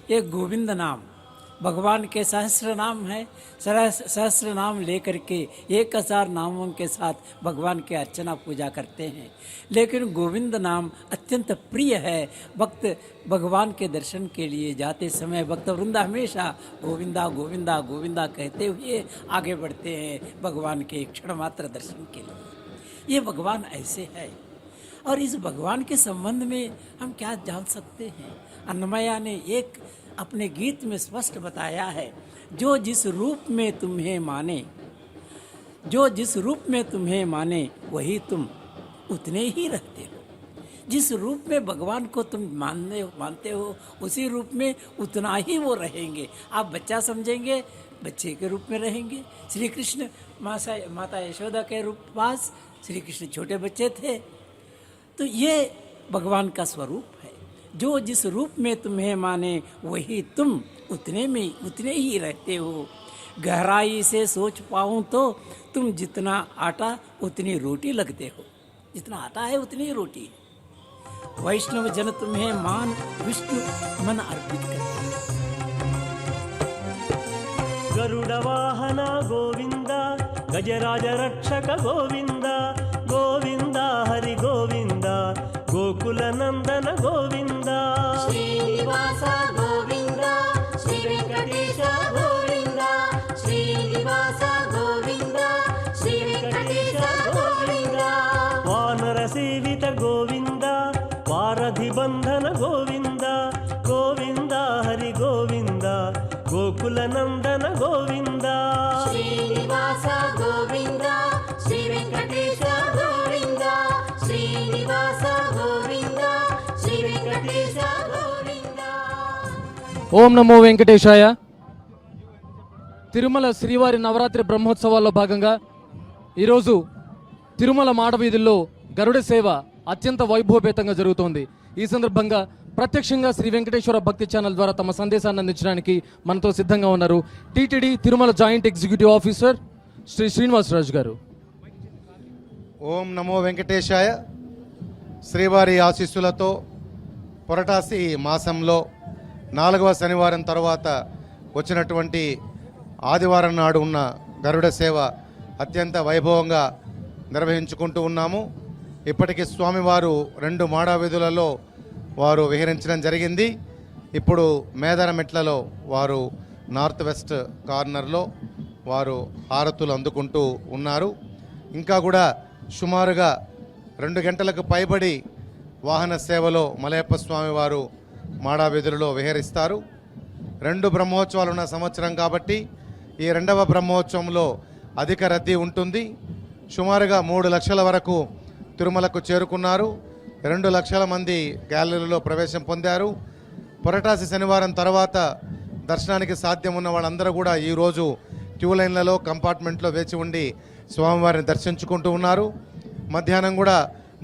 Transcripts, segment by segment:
ये गोविंद नाम भगवान के सहस्र नाम है। सहस्र नाम लेकर के 1000 नामों के साथ भगवान की अर्चना पूजा करते हैं, लेकिन गोविंद नाम अत्यंत प्रिय है। भक्त भगवान के दर्शन के लिए जाते समय भक्त वृंदा हमेशा गोविंदा गोविंदा गोविंदा कहते हुए आगे बढ़ते हैं भगवान के क्षण मात्र दर्शन के लिए। ये भगवान ऐसे है, और इस भगवान के संबंध में हम क्या जान सकते हैं। अन्नमया ने एक अपने गीत में स्पष्ट बताया है, जो जिस रूप में तुम्हें माने, जो जिस रूप में तुम्हें माने वही तुम उतने ही रहते हो। जिस रूप में भगवान को तुम मानते हो उसी रूप में उतना ही वो रहेंगे। आप बच्चा समझेंगे, बच्चे के रूप में रहेंगे। श्री कृष्ण माता यशोदा के रूप पास श्री कृष्ण छोटे बच्चे थे। तो ये भगवान का स्वरूप है, जो जिस रूप में तुम्हें माने वही तुम उतने ही रहते हो। गहराई से सोच पाऊँ तो तुम जितना आटा उतनी रोटी लगते हो। जितना आटा है उतनी ही रोटी है। वैष्णव जन तुम्हें मान विष्णु मन अर्पित करते हैं। गरुड़ वाहन गोविंद, गजराज रक्षक गोविंद, गोविंद हरि गोविंद, गोकुल नंदन गोविंद, श्रीनिवास गोविंद, श्री वेंकटेश गोविंद, श्रीनिवास गोविंद, श्री वेंकटेश गोविंद, वानर सेवित गोविंद, वारधि बंधन गोविंद, गोविंद हरि गोविंद, गोकुल नंदन गोविंद, श्रीनिवास गोविंद, श्री वेंकटेश गोविंद, श्रीनिवास गोविंद, श्री वेंकटेश गोविंद। ఓం నమో వెంకటేశాయ. తిరుమల శ్రీవారి నవరాత్రి బ్రహ్మోత్సవాల్లో భాగంగా ఈరోజు తిరుమల మాడవీధుల్లో గరుడ సేవ అత్యంత వైభవపేతంగా జరుగుతోంది. ఈ సందర్భంగా ప్రత్యక్షంగా శ్రీ వెంకటేశ్వర భక్తి ఛానల్ ద్వారా తమ సందేశాన్ని అందించడానికి మనతో సిద్ధంగా ఉన్నారు TTD Tirumala joint executive officer Shri Srinivasaraju గారు. ఓం నమో వెంకటేశాయ. శ్రీవారి ఆశీస్సులతో పురటాసి మాసంలో 4వ శనివారం తర్వాత వచ్చినటువంటి ఆదివారం నాడు ఉన్న గరుడ సేవ అత్యంత వైభవంగా నిర్వహించుకుంటూ ఉన్నాము. ఇప్పటికీ స్వామివారు 2 మాడావీధులలో వారు విహరించడం జరిగింది. ఇప్పుడు మేదరమెట్లలో వారు నార్త్ వెస్ట్ కార్నర్లో వారు హారతులు అందుకుంటూ ఉన్నారు. ఇంకా కూడా సుమారుగా 2 గంటలకు పైబడి వాహన సేవలో మలయప్ప స్వామి వారు మాడావీధులలో విహరిస్తారు. 2 బ్రహ్మోత్సవాలు ఉన్న సంవత్సరం కాబట్టి ఈ 2వ బ్రహ్మోత్సవంలో అధిక రద్దీ ఉంటుంది. సుమారుగా 3 లక్షల వరకు తిరుమలకు చేరుకున్నారు. 2 లక్షల మంది గ్యాలరీలో ప్రవేశం పొందారు. పురటాసి శనివారం తర్వాత దర్శనానికి సాధ్యం ఉన్న వాళ్ళందరూ కూడా ఈరోజు క్యూ లైన్లలో కంపార్ట్మెంట్లో వేచి ఉండి స్వామివారిని దర్శించుకుంటూ ఉన్నారు. మధ్యాహ్నం కూడా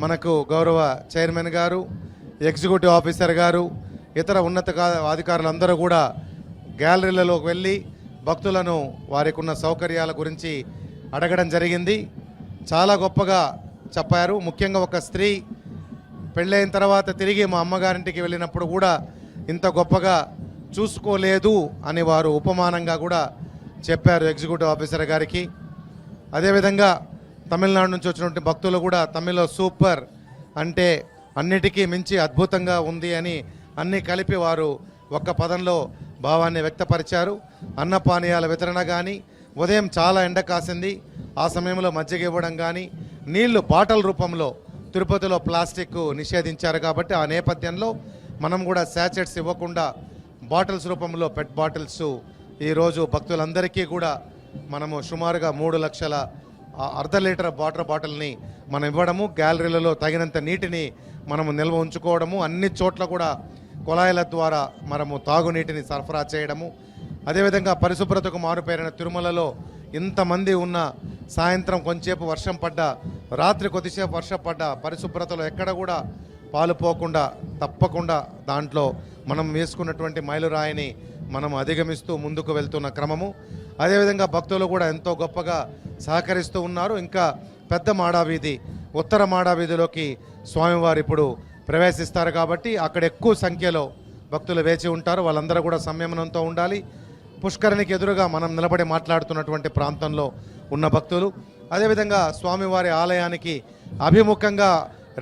మనకు గౌరవ చైర్మన్ గారు, ఎగ్జిక్యూటివ్ ఆఫీసర్ గారు, ఇతర ఉన్నత అధికారులందరూ కూడా గ్యాలరీలలోకి వెళ్ళి భక్తులను వారికి ఉన్న సౌకర్యాల గురించి అడగడం జరిగింది. చాలా గొప్పగా చెప్పారు. ముఖ్యంగా ఒక స్త్రీ పెళ్ళైన తర్వాత తిరిగి మా అమ్మగారింటికి వెళ్ళినప్పుడు కూడా ఇంత గొప్పగా చూసుకోలేదు అని వారు ఉపమానంగా కూడా చెప్పారు ఎగ్జిక్యూటివ్ ఆఫీసర్ గారికి. అదేవిధంగా తమిళనాడు నుంచి వచ్చినటువంటి భక్తులు కూడా తమిళ్లో సూపర్ అంటే అన్నిటికీ మించి అద్భుతంగా ఉంది అని అన్నీ కలిపి వారు ఒక్క పదంలో భావాన్ని వ్యక్తపరిచారు. అన్నపానీయాల వితరణ కానీ, ఉదయం చాలా ఎండ కాసింది, ఆ సమయంలో మజ్జిగ ఇవ్వడం కానీ, నీళ్లు బాటల్ రూపంలో తిరుపతిలో ప్లాస్టిక్ నిషేధించారు కాబట్టి ఆ నేపథ్యంలో మనం కూడా శాచెట్స్ ఇవ్వకుండా బాటిల్స్ రూపంలో పెట్ బాటిల్స్ ఈరోజు భక్తులందరికీ కూడా మనము సుమారుగా 3 లక్షల ½ లీటర్ వాటర్ బాటిల్ని మనం ఇవ్వడము, గ్యాలరీలలో తగినంత నీటిని మనము నిల్వ ఉంచుకోవడము, అన్ని చోట్ల కూడా కుళాయిల ద్వారా మనము తాగునీటిని సరఫరా చేయడము, అదేవిధంగా పరిశుభ్రతకు మారుపేరిన తిరుమలలో ఇంతమంది ఉన్న సాయంత్రం కొంచెంసేపు వర్షం పడ్డా, రాత్రి కొద్దిసేపు వర్షం పడ్డా పరిశుభ్రతలో ఎక్కడ కూడా పాలుపోకుండా తప్పకుండా దాంట్లో మనం వేసుకున్నటువంటి మైలురాయిని మనం అధిగమిస్తూ ముందుకు వెళ్తున్న క్రమము. అదేవిధంగా భక్తులు కూడా ఎంతో గొప్పగా సహకరిస్తూ ఉన్నారు. ఇంకా పెద్ద మాడావీధి, ఉత్తర మాడావీధిలోకి స్వామివారు ఇప్పుడు ప్రవేశిస్తారు కాబట్టి అక్కడ ఎక్కువ సంఖ్యలో భక్తులు వేచి ఉంటారు. వాళ్ళందరూ కూడా సంయమనంతో ఉండాలి. పుష్కరిణికి ఎదురుగా మనం నిలబడి మాట్లాడుతున్నటువంటి ప్రాంతంలో ఉన్న భక్తులు, అదేవిధంగా స్వామివారి ఆలయానికి అభిముఖంగా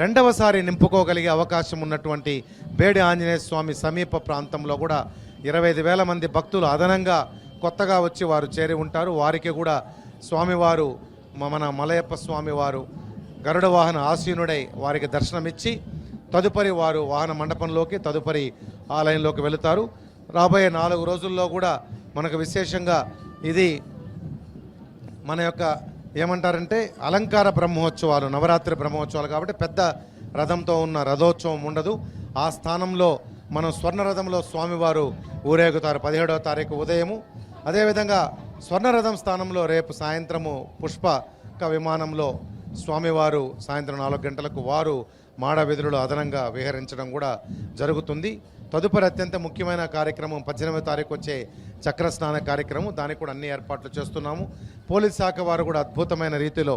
రెండవసారి నింపుకోగలిగే అవకాశం ఉన్నటువంటి బేడి ఆంజనేయ స్వామి సమీప ప్రాంతంలో కూడా 25,000 మంది భక్తులు అదనంగా కొత్తగా వచ్చి వారు చేరి ఉంటారు. వారికి కూడా స్వామివారు మన మలయప్ప స్వామివారు గరుడ వాహన ఆసీనుడై వారికి దర్శనమిచ్చి తదుపరి వారు వాహన మండపంలోకి తదుపరి ఆలయంలోకి వెళుతారు. రాబోయే 4 రోజుల్లో కూడా మనకు విశేషంగా ఇది మన యొక్క ఏమంటారంటే అలంకార బ్రహ్మోత్సవాలు, నవరాత్రి బ్రహ్మోత్సవాలు కాబట్టి పెద్ద రథంతో ఉన్న రథోత్సవం ఉండదు. ఆ స్థానంలో మనం స్వర్ణ రథంలో స్వామివారు ఊరేగుతారు 17వ తారీఖు ఉదయము. అదేవిధంగా స్వర్ణరథం స్థానంలో రేపు సాయంత్రము పుష్పక విమానంలో స్వామివారు సాయంత్రం 4 గంటలకు వారు మాడ వీధులలో అదనంగా విహరించడం కూడా జరుగుతుంది. తదుపరి అత్యంత ముఖ్యమైన కార్యక్రమం 18వ తారీఖు వచ్చే చక్రస్నాన కార్యక్రమం. దానికి కూడా అన్ని ఏర్పాట్లు చేస్తున్నాము. పోలీస్ శాఖ వారు కూడా అద్భుతమైన రీతిలో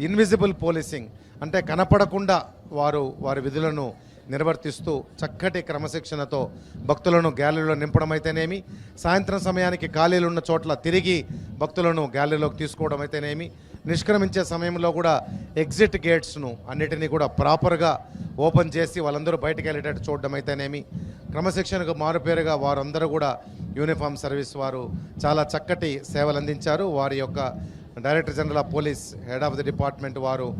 ఇన్విజిబుల్ పోలీసింగ్ అంటే కనపడకుండా వారి విధులను నిర్వర్తిస్తూ చక్కటి క్రమశిక్షణతో భక్తులను గ్యాలరీలో నింపడం అయితేనేమి, సాయంత్రం సమయానికి ఖాళీలు ఉన్న చోట్ల తిరిగి భక్తులను గ్యాలరీలోకి తీసుకోవడం అయితేనేమి, నిష్క్రమించే సమయంలో కూడా ఎగ్జిట్ గేట్స్ను అన్నిటినీ కూడా ప్రాపర్గా ఓపెన్ చేసి వాళ్ళందరూ బయటకు వెళ్ళేటట్టు చూడడం అయితేనేమి, క్రమశిక్షణకు మారుపేరుగా వారందరూ కూడా యూనిఫామ్ సర్వీస్ వారు చాలా చక్కటి సేవలు అందించారు. వారి యొక్క director general of police, head of the department వారు,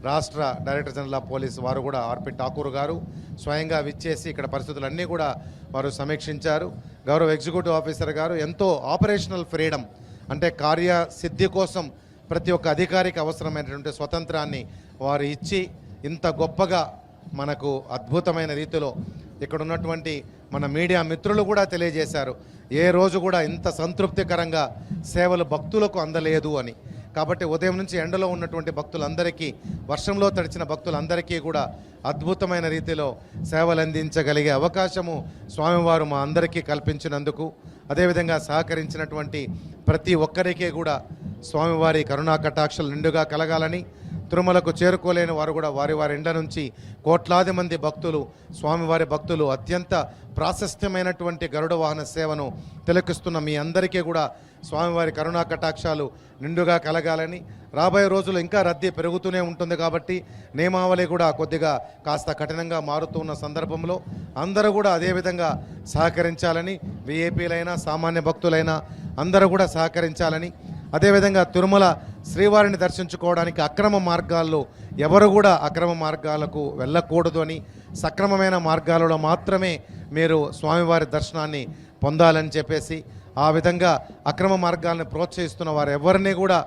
రాష్ట్ర డైరెక్టర్ జనరల్ ఆఫ్ పోలీస్ వారు కూడా ఆర్పి ఠాకూర్ గారు స్వయంగా విచ్చేసి ఇక్కడ పరిస్థితులన్నీ కూడా వారు సమీక్షించారు. గౌరవ ఎగ్జిక్యూటివ్ ఆఫీసర్ గారు ఎంతో ఆపరేషనల్ ఫ్రీడమ్ అంటే కార్యసిద్ధి కోసం ప్రతి ఒక్క అధికారికి అవసరమైనటువంటి స్వతంత్రాన్ని వారు ఇచ్చి ఇంత గొప్పగా మనకు అద్భుతమైన రీతిలో ఇక్కడ ఉన్నటువంటి మన మీడియా మిత్రులు కూడా తెలియజేశారు, ఏ రోజు కూడా ఇంత సంతృప్తికరంగా సేవలు భక్తులకు అందలేదు అని. కాబట్టి ఉదయం నుంచి ఎండలో ఉన్నటువంటి భక్తులందరికీ, వర్షంలో తడిచిన భక్తులందరికీ కూడా అద్భుతమైన రీతిలో సేవలు అందించగలిగే అవకాశము స్వామివారు మా అందరికీ కల్పించినందుకు, అదేవిధంగా సహకరించినటువంటి ప్రతి ఒక్కరికి కూడా స్వామివారి కరుణా కటాక్షలు నిండుగా కలగాలని, తిరుమలకు చేరుకోలేని వారు కూడా వారి ఇండ్ల నుంచి కోట్లాది మంది భక్తులు, స్వామివారి భక్తులు అత్యంత ప్రాశస్త్యమైనటువంటి గరుడ వాహన సేవను తిలకిస్తున్న మీ అందరికీ కూడా స్వామివారి కరుణా కటాక్షాలు నిండుగా కలగాలని, రాబోయే రోజులు ఇంకా రద్దీ పెరుగుతూనే ఉంటుంది కాబట్టి నియమావళి కూడా కొద్దిగా కాస్త కఠినంగా మారుతున్న సందర్భంలో అందరూ కూడా అదేవిధంగా సహకరించాలని, విఐపీలైనా సామాన్య భక్తులైనా అందరూ కూడా సహకరించాలని, అదేవిధంగా తిరుమల శ్రీవారిని దర్శించుకోవడానికి అక్రమ మార్గాల్లో ఎవరు కూడా అక్రమ మార్గాలకు వెళ్ళకూడదు అని, సక్రమమైన మార్గాలలో మాత్రమే మీరు స్వామివారి దర్శనాన్ని పొందాలని చెప్పేసి, ఆ విధంగా అక్రమ మార్గాలను ప్రోత్సహిస్తున్న వారు ఎవరిని కూడా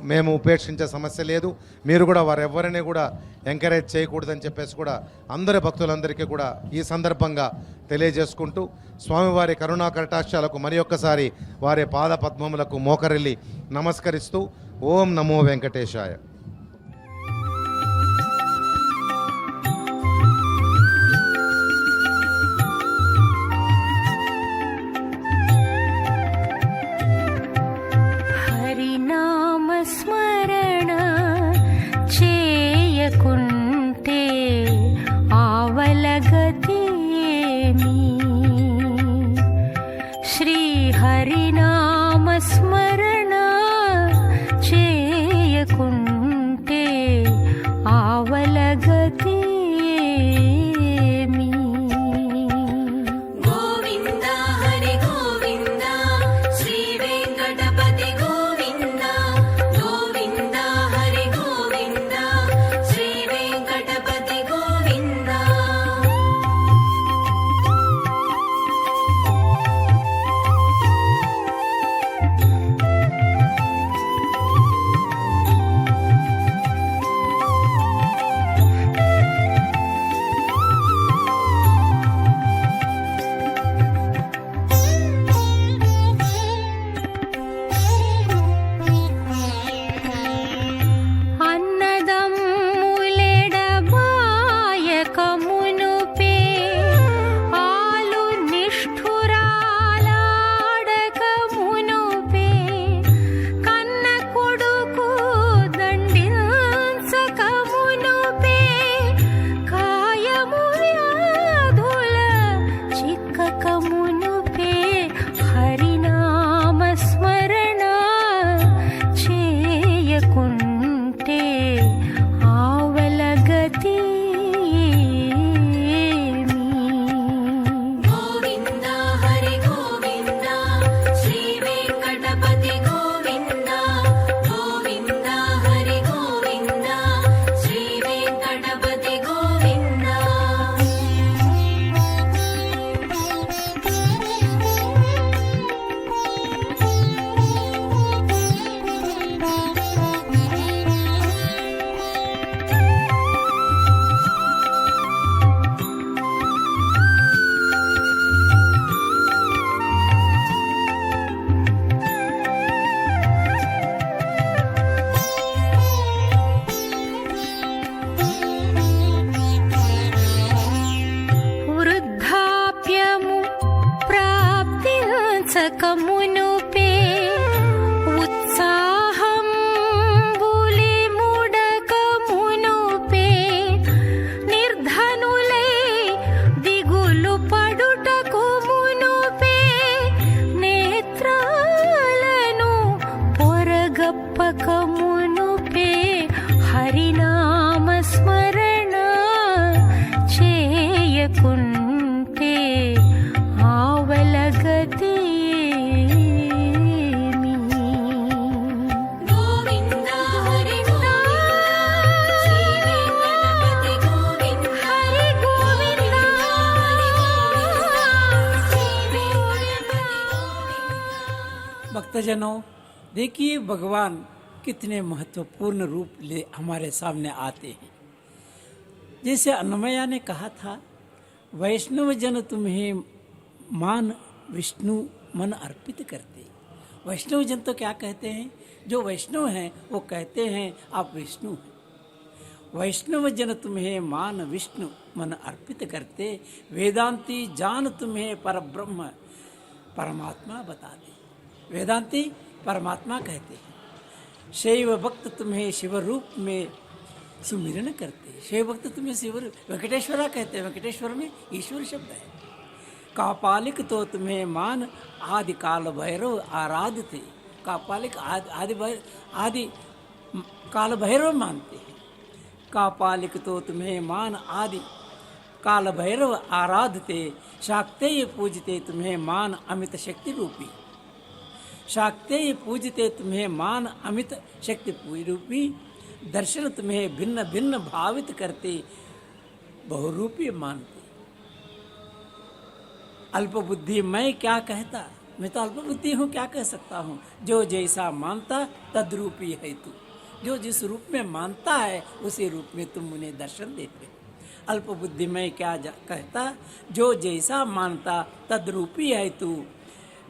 మేము ఉపేక్షించే సమస్య లేదు, మీరు కూడా వారెవరిని కూడా ఎంకరేజ్ చేయకూడదని చెప్పేసి కూడా అందరి భక్తులందరికీ కూడా ఈ సందర్భంగా తెలియజేసుకుంటూ, స్వామివారి కరుణా కటాక్షాలకు మరి ఒక్కసారి వారి పాద పద్మములకు మోకరిల్లి నమస్కరిస్తూ ఓం నమో వెంకటేశాయ. స్మరణ చేయకుంటే ఆవలగతేమి, శ్రీ హరినామ స్మరణ చేయకుంటే ఆవలగతేమి. శ్రీ కమునుపే హరినామ స్మరణ చేయకుంటే ఆవలగతి ఏమి? గోవింద హరి గోవింద శ్రీ వెంకటపతి గోవింద హరి గోవింద శ్రీ వెంకటపతి గోవింద। भक्तजनों, देखिए भगवान कितने महत्वपूर्ण रूप ले हमारे सामने आते हैं। जैसे अन्नमया ने कहा था, वैष्णव जन तुम्हें मान विष्णु मन अर्पित करते। वैष्णव जन तो क्या कहते हैं? जो वैष्णव हैं वो कहते हैं आप विष्णु हैं। वैष्णव जन तुम्हें मान विष्णु मन अर्पित करते, वेदांती जान तुम्हें परब्रह्म परमात्मा बता दे। वेदांती परमात्मा कहते हैं। शैव भक्त तुम्हें शिव रूप में सुमिरन करते। शैव भक्त तुम्हें शिव वेंकटेश्वरा कहते हैं। वेंकटेश्वर में ईश्वर शब्द है। कापालिक तो तुम्हें मान आदि काल भैरव आराधते। कापालिक आदि काल भैरव मानते हैं। कापालिक तो तुम्हें मान आदि काल भैरव आराधते। शाक्तेय पूजते तुम्हें मान अमित शक्ति रूपी। शाक्तेय पूजते तुम्हें मान अमित शक्ति रूपी। दर्शन तुम्हें भिन्न भिन्न भावित करते, बहुरूपी मानते। अल्प बुद्धि मैं क्या कहता, मैं तो अल्प बुद्धि हूँ, क्या कह सकता हूँ। जो जैसा मानता तद्रूपी है तू। जो जिस रूप में मानता है उसी रूप में तुम उन्हें दर्शन देते हो। अल्प बुद्धि मैं क्या कहता, जो जैसा मानता तद्रूपी है तू।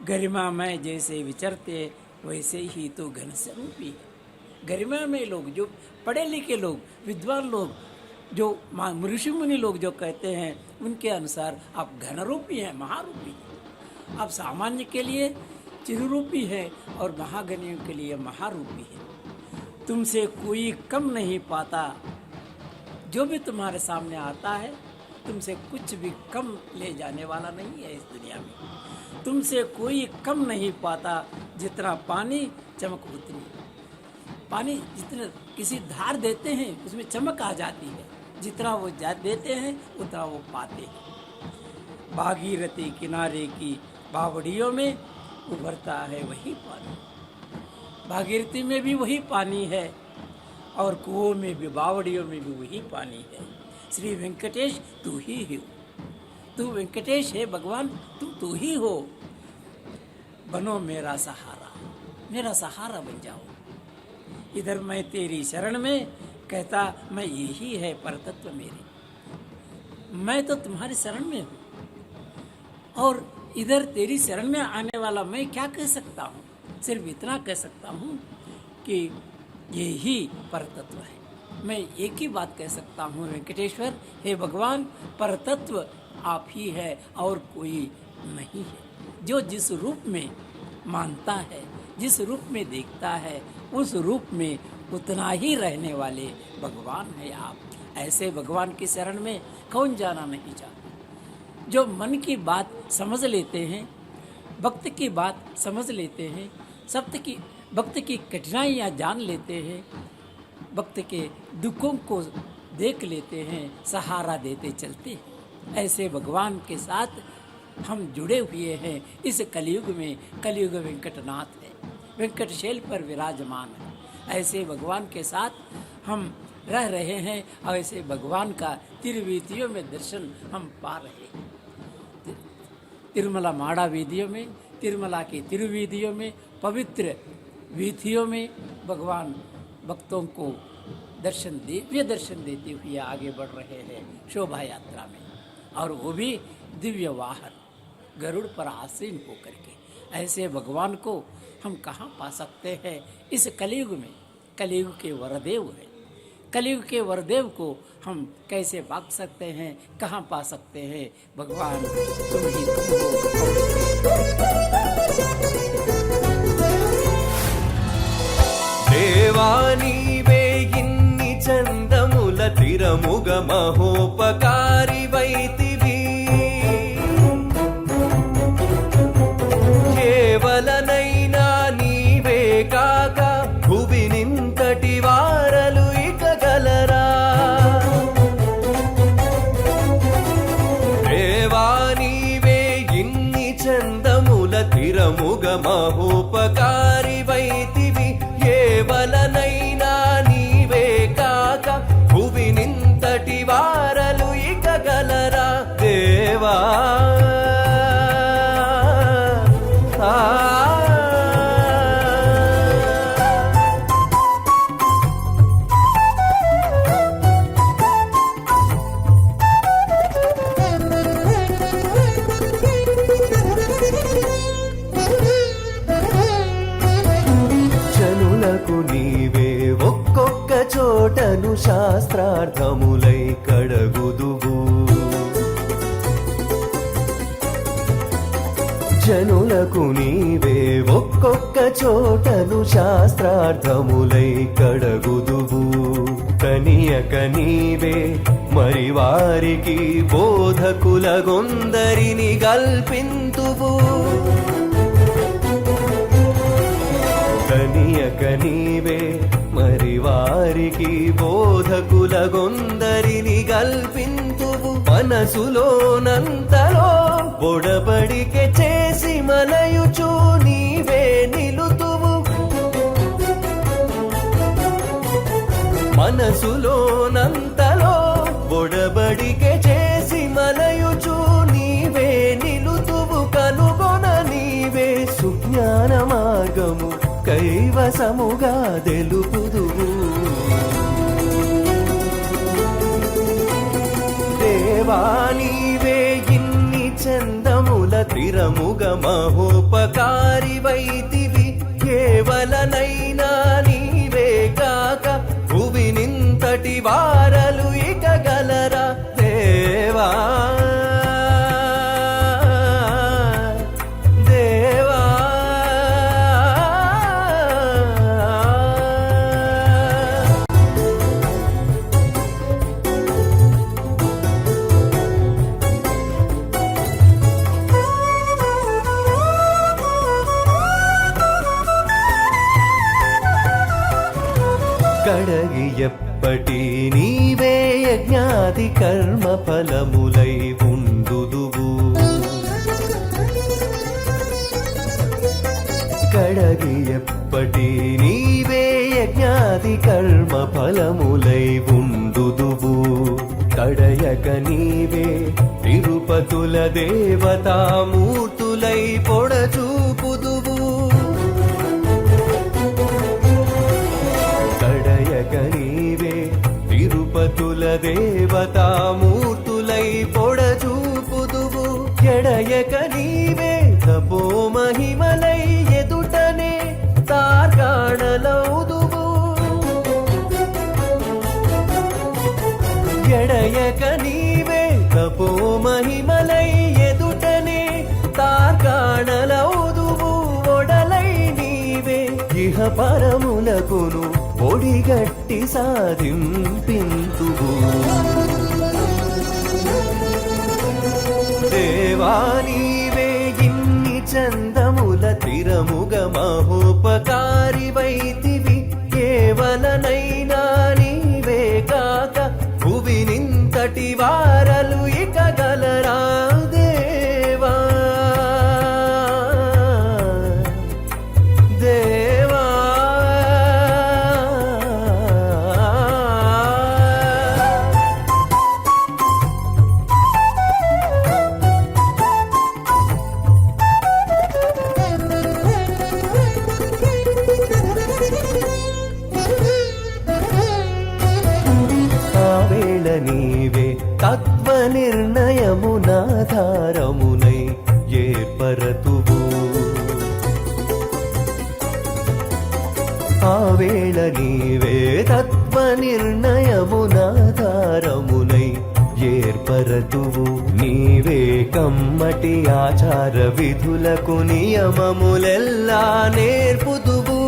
गरिमा में जैसे विचरते वैसे ही तो घन स्वरूपी है। गरिमा में लोग, जो पढ़े लिखे लोग, विद्वान लोग, जो ऋषि मुनि लोग जो कहते हैं, उनके अनुसार आप घन रूपी हैं, महारूपी हैं। आप सामान्य के लिए चिरूपी है और महागणियों के लिए महारूपी है। तुमसे कोई कम नहीं पाता। जो भी तुम्हारे सामने आता है तुमसे कुछ भी कम ले जाने वाला नहीं है इस दुनिया में। तुमसे कोई कम नहीं पाता। जितना पानी चमक उतनी। पानी जितना किसी धार देते हैं उसमें चमक आ जाती है। जितना वो देते हैं उतना वो पाते हैं। भागीरथी किनारे की बावड़ियों में उभरता है वही पानी। भागीरथी में भी वही पानी है और कुओं में भी, बावड़ियों में भी वही पानी है। श्री वेंकटेश तू ही हो। तू वेंकटेश है भगवान, तू ही हो। बनो मेरा सहारा, मेरा सहारा बन जाओ। इधर मैं तेरी शरण में कहता, मैं यही है परतत्व मेरे। मैं तो तुम्हारी शरण में हूँ और इधर तेरी शरण में आने वाला मैं क्या कह सकता हूँ? सिर्फ इतना कह सकता हूँ कि ये ही परतत्व है। मैं एक ही बात कह सकता हूँ, वेंकटेश्वर हे भगवान, परतत्व आप ही है और कोई नहीं है। जो जिस रूप में मानता है, जिस रूप में देखता है, उस रूप में उतना ही रहने वाले भगवान है आप। ऐसे भगवान की शरण में कौन जाना नहीं चाहता? जो मन की बात समझ लेते हैं, भक्त की बात समझ लेते हैं, भक्त की कठिनाइयाँ जान लेते हैं, भक्त के दुखों को देख लेते हैं, सहारा देते चलते हैं। ऐसे भगवान के साथ हम जुड़े हुए हैं इस कलयुग में। कलयुग वेंकटनाथ है, वेंकटशैल पर विराजमान है। ऐसे भगवान के साथ हम रह रहे हैं और ऐसे भगवान का तिरुवीथियों में दर्शन हम पा रहे हैं। तिरुमला माड़ा वीधियों में, तिरुमला की तिरुवीधियों में, पवित्र वीथियों में भगवान भक्तों को दिव्य दर्शन देते हुए आगे बढ़ रहे हैं शोभा यात्रा में। और वो भी दिव्य वाहन गरुड़ पर आसीन होकर के। ऐसे भगवान को हम कहाँ पा सकते हैं इस कलयुग में? कलयुग के वरदेव है। कलयुग के वरदेव को हम कैसे पा सकते हैं, कहाँ पा सकते हैं? भगवान तुम ही तुम हो। దేవానీవే ఇన్ని చందముల తిరముగ మహోపకారి వైతివి కేవలనైనా నీవే కాక భువిని చోటను శాస్త్రార్థములై కడగుదువు జనులకు నీవే ఒక్కొక్క చోటను శాస్త్రార్థములై కడగుదువు కనియక నీవే మరి వారికి బోధకులగొందరిని గల్పింతువు కనియక నీవే మరి వారికి బోధకులగొందరిని గల్పింతువు మనసులోనంతలో బొడబడికె చేసి మనయుచు నీవే నిలుతువు మనసులోనంతలో బొడబడికె చేసి మనయుచు నీవే నిలుతువు కనుగొన నీవే సుజ్ఞాన మార్గము కైవసముగా తెలుపుదువు దేవా నీవే ఇన్ని చందముల తిరముగ మహోపకారి వైతివి కేవలనైనా నీవే కాక భువి నింతటి వారలు ఇక గలరా దేవా దేవా కడగి ఎప్పటి నీవే యజ్ఞాది కర్మ ఫలములై ఉండుదువు కడగి ఎప్పటి నీవే యజ్ఞాది కర్మ ఫలములై ఉండుదువు కడయక నీవే తిరుపతుల దేవతామూర్తులై పొడచూపుదువు కడయక నీవే తిరుపతుల దేవతామూర్తులై పొడచూపుదువు ఎడయక నీవే తపో మహిమలై ఎదుటనే తార్కాణలౌదువు ఎడయక నీవే తపో మహిమలై ఎదుటనే తార్కాణలౌదువు ఒడలై నీవే ఇహ పరములకును ఒడిగట్టి సాధింపింతువు దేవా నీవే ఇన్ని చందముల తిరముగ మహోపకారి వైతివి కేవలనైనా నీవే కాక భువి నింతటి వారలు ఇక గలరా దేవా దేవా ఆవేళ నీవే తత్వ నిర్ణయమునాధారమునై ఏర్పరతువు ఆవేళ నీవే తత్వ నిర్ణయమునాధారమునై ఏర్పరతువు నీవే కమ్మటి ఆచార విధులకు నియమములెల్లా నేర్పుదువు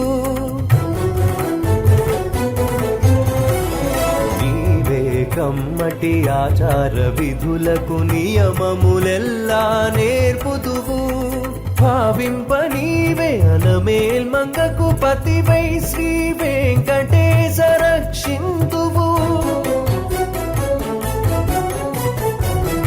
నీవే కమ్మటి ఆచార విధులకు నియమములెల్లా నేర్పుదువు భావింప నీవే అనమేల్ మంగకు పతివై శ్రీ వెంకటేశ రక్షింతువు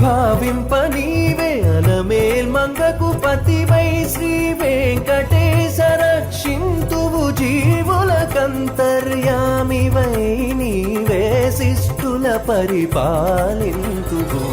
భావింప నీవే అనమేల్ మంగకు పతివై శ్రీ వెంకటేశ రక్షింతువు జీవులకంతర్యామివై నీవే శిష్టుల పరిపాలింతువు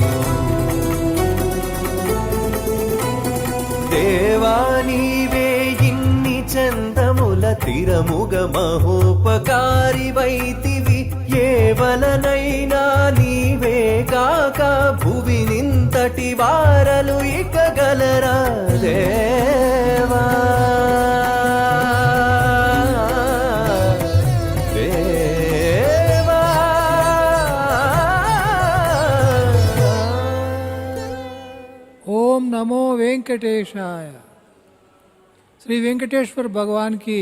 దేవా నీవే ఇన్ని చందముల తిరముగ మహోపకారి వైతివి కేవలనైనా నీవే కాక భువి నింతటి వారలు ఇక గలరా దేవా దేవా वेंकटेशाय। श्री वेंकटेश्वर भगवान की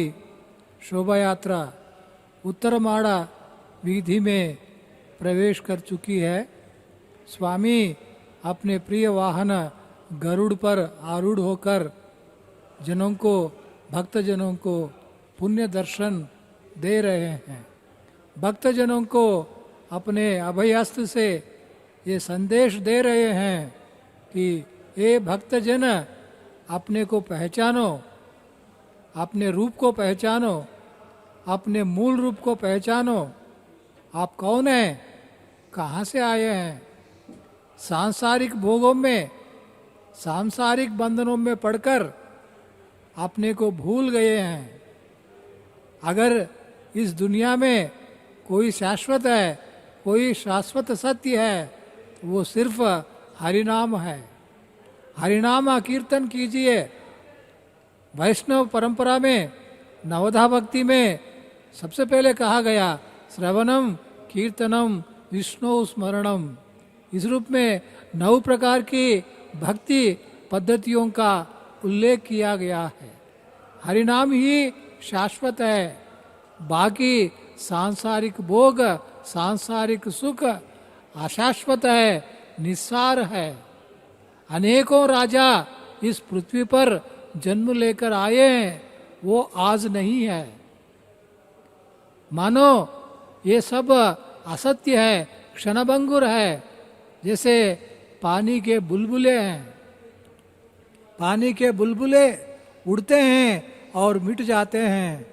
शोभा यात्रा उत्तरमाड़ा वीधि में प्रवेश कर चुकी है। स्वामी अपने प्रिय वाहन गरुड़ पर आरूढ़ होकर जनों को, भक्तजनों को पुण्य दर्शन दे रहे हैं। भक्तजनों को अपने अभयहस्त से ये संदेश दे रहे हैं कि ये भक्तजन अपने को पहचानो, अपने रूप को पहचानो, अपने मूल रूप को पहचानो। आप कौन हैं, कहाँ से आए हैं? सांसारिक भोगों में, सांसारिक बंधनों में पड़कर अपने को भूल गए हैं। अगर इस दुनिया में कोई शाश्वत है, कोई शाश्वत सत्य है, वो सिर्फ हरिनाम है। हरिनाम कीर्तन कीजिए। वैष्णव परंपरा में, नवधा भक्ति में सबसे पहले कहा गया श्रवणम कीर्तनम विष्णु स्मरणम। इस रूप में 9 प्रकार की भक्ति पद्धतियों का उल्लेख किया गया है। हरिनाम ही शाश्वत है। बाकी सांसारिक भोग, सांसारिक सुख अशाश्वत है, निस्सार है। अनेकों राजा इस पृथ्वी पर जन्म लेकर आए हैं, वो आज नहीं है। मानो ये सब असत्य है, क्षणभंगुर है। जैसे पानी के बुलबुले हैं। पानी के बुलबुले उड़ते हैं और मिट जाते हैं।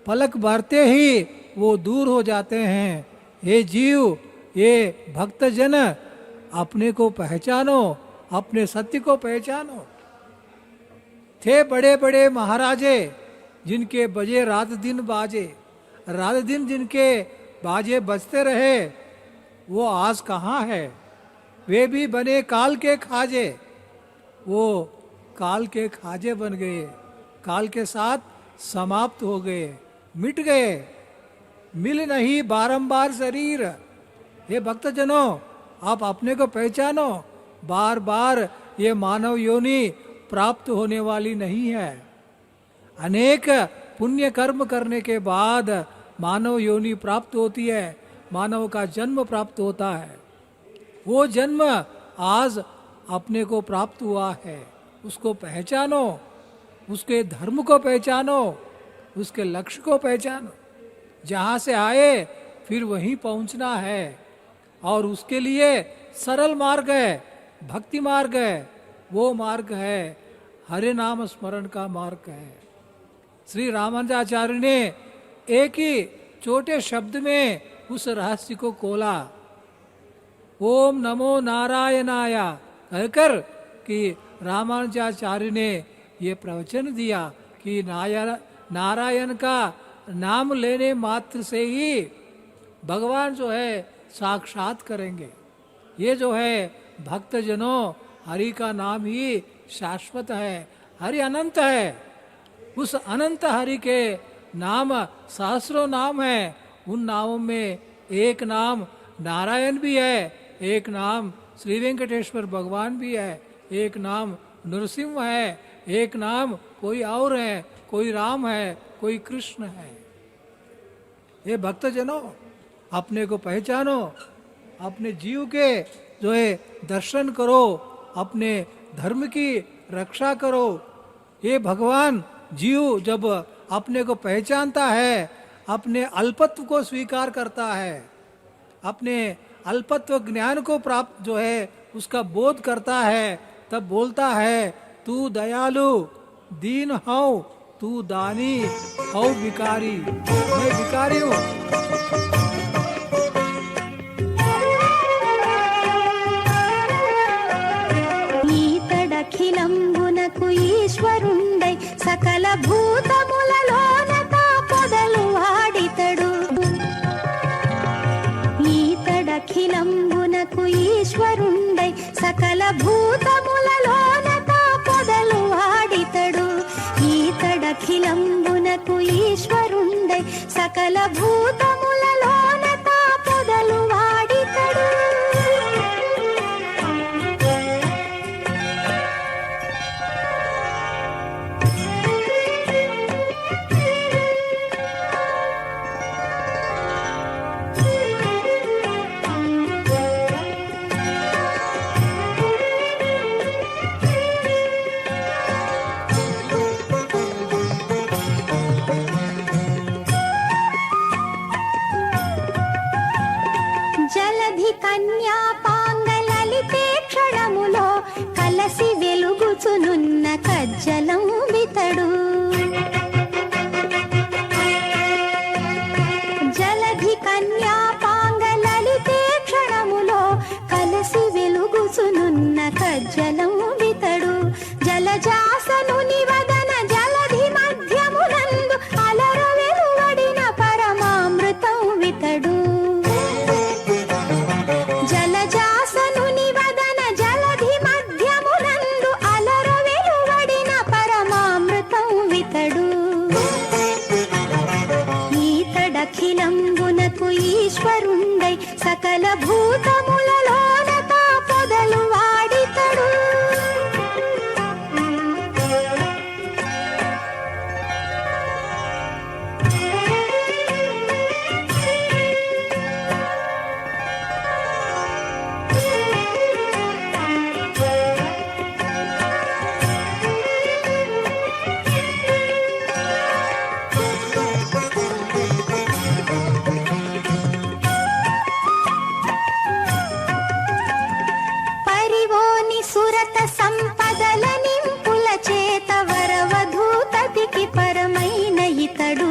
पलक भरते ही वो दूर हो जाते हैं। ये जीव, ये भक्तजन अपने को पहचानो, अपने सत्य को पहचानो। थे बड़े बड़े महाराजे जिनके बजे रात दिन बाजे, रात दिन जिनके बाजे बजते रहे, वो आज कहाँ है? वे भी बने काल के खाजे। वो काल के खाजे बन गए, काल के साथ समाप्त हो गए, मिट गए। मिल नहीं बारंबार शरीर। हे भक्तजनों, आप अपने को पहचानो। बार बार ये मानव योनि प्राप्त होने वाली नहीं है। अनेक पुण्य कर्म करने के बाद मानव योनि प्राप्त होती है, मानव का जन्म प्राप्त होता है। वो जन्म आज अपने को प्राप्त हुआ है। उसको पहचानो, उसके धर्म को पहचानो, उसके लक्ष्य को पहचानो। जहाँ से आए फिर वहीं पहुँचना है, और उसके लिए सरल मार्ग है, भक्ति मार्ग है। वो मार्ग है हरे नाम स्मरण का मार्ग है। श्री रामानुजाचार्य ने एक ही छोटे शब्द में उस रहस्य को खोला। ओम नमो नारायणाय कहकर कि रामानुजाचार्य ने ये प्रवचन दिया कि नारायण का नाम लेने मात्र से ही भगवान जो है साक्षात करेंगे। ये जो है भक्तजनों, हरि का नाम ही शाश्वत है। हरि अनंत है। उस अनंत हरि के नाम सहस्रों नाम है। उन नामों में एक नाम नारायण भी है, एक नाम श्री वेंकटेश्वर भगवान भी है, एक नाम नरसिंह है, एक नाम कोई और है, कोई राम है, कोई कृष्ण है। ये भक्तजनों, अपने को पहचानो, अपने जीव के जो है दर्शन करो, अपने धर्म की रक्षा करो। ये भगवान जीव जब अपने को पहचानता है, अपने अल्पत्व को स्वीकार करता है, अपने अल्पत्व ज्ञान को प्राप्त जो है उसका बोध करता है, तब बोलता है तू दयालु दीन हौ, तू दानी हौ भिकारी। मैं भिकारी हूँ। ఈతడఖిలంబునకు ఈశ్వరుండై సకల భూతములలోన తాపదలు వాడితడు. ఈతడఖిలంబునకు ఈశ్వరుండై సకల భూతములలోన తాపదలు వాడితడు. ఈతడఖిలంబునకు ఈశ్వరుండై సకల భూతములలోన తాపదలు వాడితడు. జలధి కన్యా పాంగలలితే క్షణములో కలసి వెలుగుచునున్న కజ్జలం వితడు. జలధి కన్యా పాంగలలితే క్షణములో కలసి వెలుగుచునున్న కజ్జలం వితడు. జలజాసనుని వదన జలధి మధ్యమునందు అలర వెలువడిన పరమామృతం వితడు. జలజాసనుని వదన జలధి మధ్యమునందు అలర వెలువడిన పరమామృతం వితడు. ఈతడఖిలంబునకు ఈశ్వరుండై సకల భూతములలోన తా పొదలు వాడితడు. పరివోని సురత సంపదల నింపుల చేత వరవధూతతికి పరమైన ఇతడు.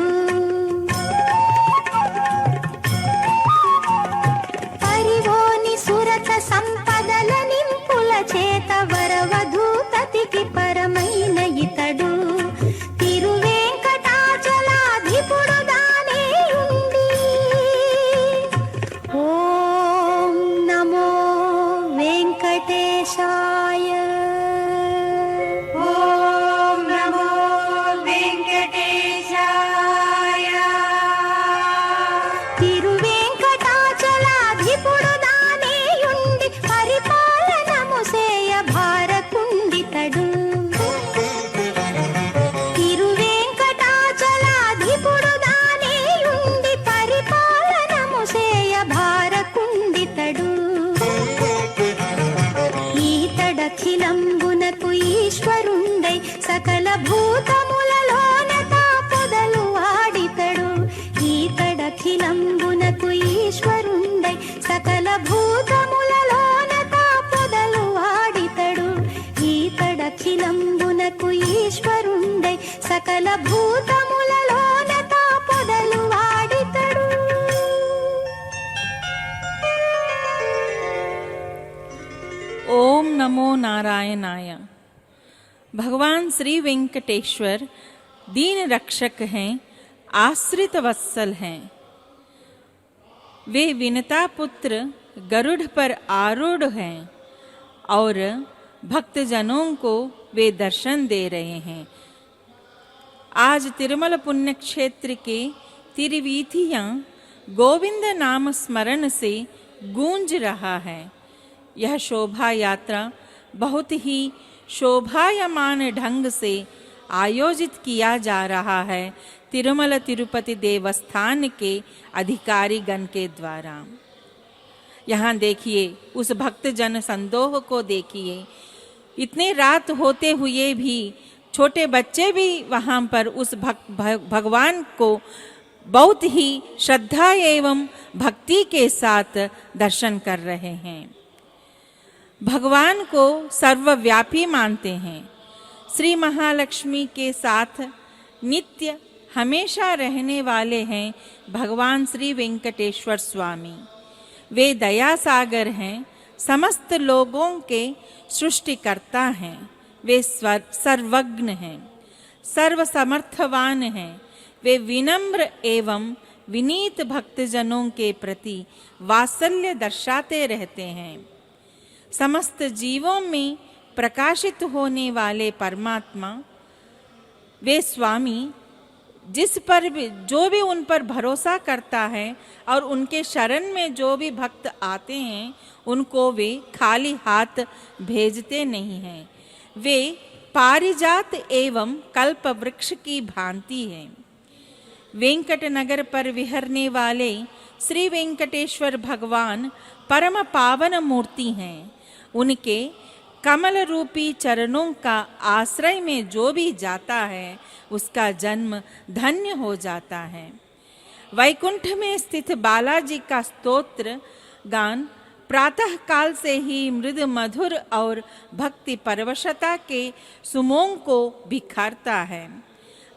పరివోని సురత సంపదల నింపుల చేత వరవధూతతికి పరమైన ఇతడు. తిరువేంకటాచలాధిపుడు దానే ఉండి. ఓం నమో వెంకటేశాయ. ఓం నమో వెంకటేశాయ. తిరువేంకటాచలాధిపుడు దానేయుండి పరిపాలనము సేయ భారకుండితడు. తిరువేంకటాచలాధిపుడు దానేయుండి పరిపాలనము సేయ భారకుండితడు. ఈతడఖిలంబునకు ఈశ్వరుండై సకల భూతములలోన తా పొదలు వాడితడు. ఈతడఖిలంబునకు ఈశ్వరుండై సకల భూతములలోన తా పొదలు వాడితడు. ఈతడఖిలంబునకు ఈశ్వరుండై సకల భూతములలోన తా పొదలు వాడితడు. ओम नमो नारायणाय। भगवान श्री वेंकटेश्वर दीन रक्षक हैं, आश्रित वत्सल हैं। वे विनता पुत्र गरुड़ पर आरूढ़ हैं और भक्तजनों को वे दर्शन दे रहे हैं। आज तिरुमल पुण्य क्षेत्र के तिरुवीथियां गोविंद नाम स्मरण से गूंज रहा है। यह शोभा यात्रा बहुत ही शोभायमान ढंग से आयोजित किया जा रहा है तिरुमल तिरुपति देवस्थान के अधिकारीगण के द्वारा। यहाँ देखिए, उस भक्तजन संदोह को देखिए। इतने रात होते हुए भी छोटे बच्चे भी वहाँ पर उस भगवान को बहुत ही श्रद्धा एवं भक्ति के साथ दर्शन कर रहे हैं। भगवान को सर्वव्यापी मानते हैं। श्री महालक्ष्मी के साथ नित्य हमेशा रहने वाले हैं भगवान श्री वेंकटेश्वर स्वामी। वे दया सागर हैं, समस्त लोगों के सृष्टिकर्ता हैं। वे सर्वज्ञ हैं, सर्वसमर्थवान हैं। वे विनम्र एवं विनीत भक्तजनों के प्रति वात्सल्य दर्शाते रहते हैं। समस्त जीवों में प्रकाशित होने वाले परमात्मा वे स्वामी, जिस पर भी जो भी उन पर भरोसा करता है और उनके शरण में जो भी भक्त आते हैं उनको वे खाली हाथ भेजते नहीं हैं। वे पारिजात एवं कल्प वृक्ष की भांति हैं। वेंकट नगर पर विहरने वाले श्री वेंकटेश्वर भगवान परम पावन मूर्ति हैं। उनके कमल रूपी चरणों का आश्रय में जो भी जाता है उसका जन्म धन्य हो जाता है। वैकुंठ में स्थित बालाजी का स्तोत्र गान प्रातः काल से ही मृद मधुर और भक्ति परवशता के सुमों को बिखारता है।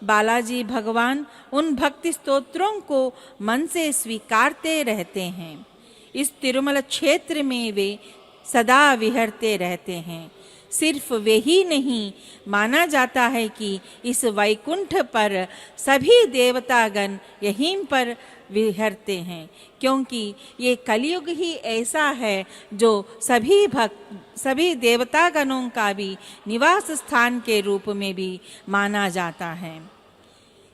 बालाजी भगवान उन भक्ति स्तोत्रों को मन से स्वीकारते रहते हैं। इस तिरुमल क्षेत्र में वे सदा विहरते रहते हैं। सिर्फ वे ही नहीं, माना जाता है कि इस वैकुंठ पर सभी देवतागण यहीं पर विहरते हैं, क्योंकि ये कलयुग ही ऐसा है जो सभी देवतागणों का भी निवास स्थान के रूप में भी माना जाता है।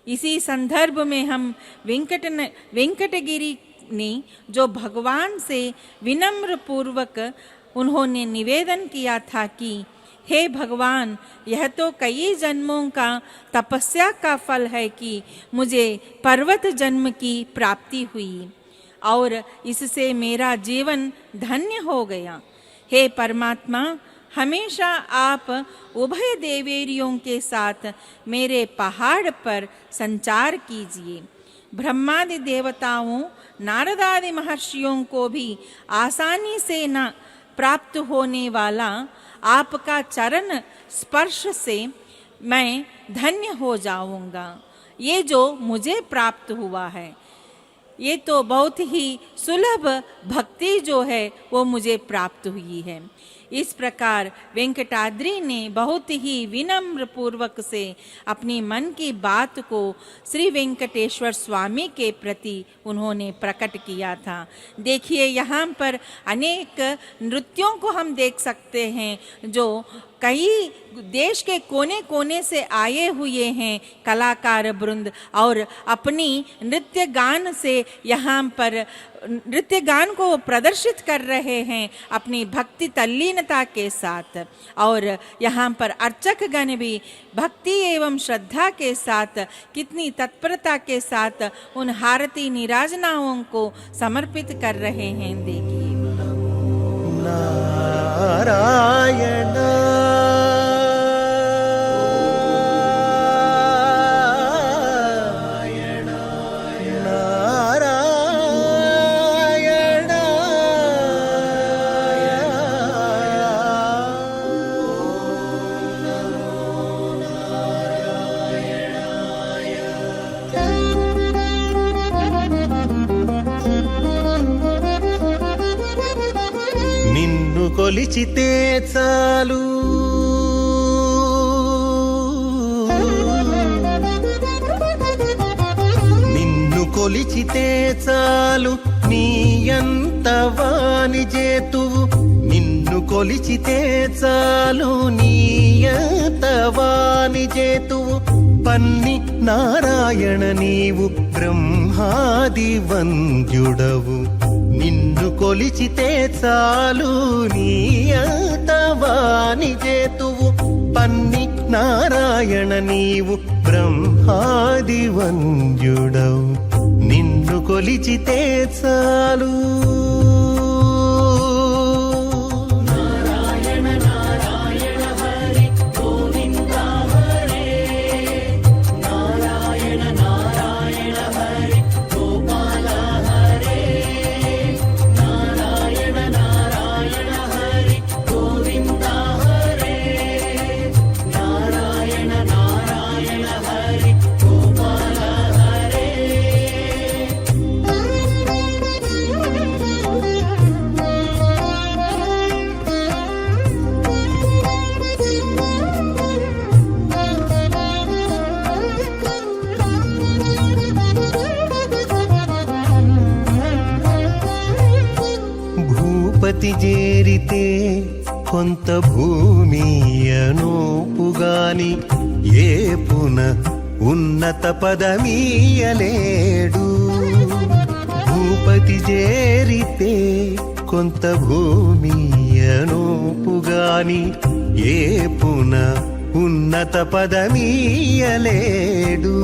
इसी संदर्भ में हम वेंकटगिरी ने जो भगवान से विनम्र पूर्वक उन्होंने निवेदन किया था कि हे भगवान, यह तो कई जन्मों का तपस्या का फल है कि मुझे पर्वत जन्म की प्राप्ति हुई और इससे मेरा जीवन धन्य हो गया। हे परमात्मा, हमेशा आप उभय देवेरियों के साथ मेरे पहाड़ पर संचार कीजिए। ब्रह्मादि देवताओं, नारदादि महर्षियों को भी आसानी से न प्राप्त होने वाला आपका चरण स्पर्श से मैं धन्य हो जाऊंगा। ये जो मुझे प्राप्त हुआ है, ये तो बहुत ही सुलभ भक्ति जो है वो मुझे प्राप्त हुई है। इस प्रकार वेंकटाद्रि ने बहुत ही विनम्र पूर्वक से अपनी मन की बात को श्री वेंकटेश्वर स्वामी के प्रति उन्होंने प्रकट किया था। देखिए, यहाँ पर अनेक नृत्यों को हम देख सकते हैं जो कई देश के कोने कोने से आए हुए हैं कलाकार वृंद और अपनी नृत्य गान से यहाँ पर नृत्य गान को प्रदर्शित कर रहे हैं अपनी भक्ति तल्लीनता के साथ। और यहाँ पर अर्चक गण भी भक्ति एवं श्रद्धा के साथ कितनी तत्परता के साथ उन हारती निराजनाओं को समर्पित कर रहे हैं। देखिए, नारायण కొలిచితే చాలు నిన్ను కొలిచితే చాలు నీయంత వాని జేతువు నిన్ను కొలిచితే చాలు నీయంత వాని జేతువు పన్ని నారాయణ నీవు బ్రహ్మాది వంద్యుడవు నిన్ను కొలిచితే చాలు నీయంతవాని జేతువు పన్ని నారాయణ నీవు బ్రహ్మాది వంద్యుడవు నిన్ను కొలిచితే చాలు భూపతి చేరితే కొంత భూమి అనూపుగాని ఏపున ఉన్నత పదమీయలేడు భూపతి చేరితే కొంత భూమి అనూపుగాని ఏపున ఉన్నత పదమీయలేడు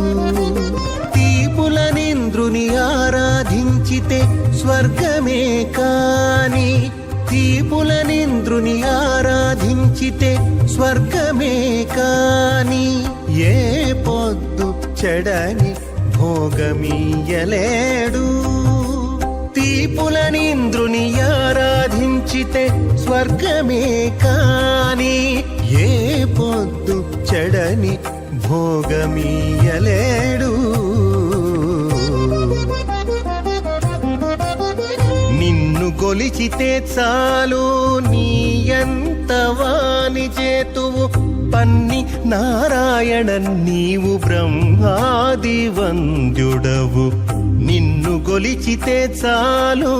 తీపులనింద్రుని ఆరాధించితే స్వర్గమే కాని తీపులనింద్రుని ఆరాధించితే స్వర్గమే కాని ఏ పొద్దు చెడని భోగమీయలేడు తీపులనింద్రుని ఆరాధించితే స్వర్గమే కాని ఏ పొద్దు చెడని భోగమీయలేడు. నిన్ను కొలిచితే చాలు నీయంత వాని చేతువు పన్ని నారాయణ నీవు బ్రహ్మాది వంద్యుడవు. నిన్ను కొలిచితే చాలు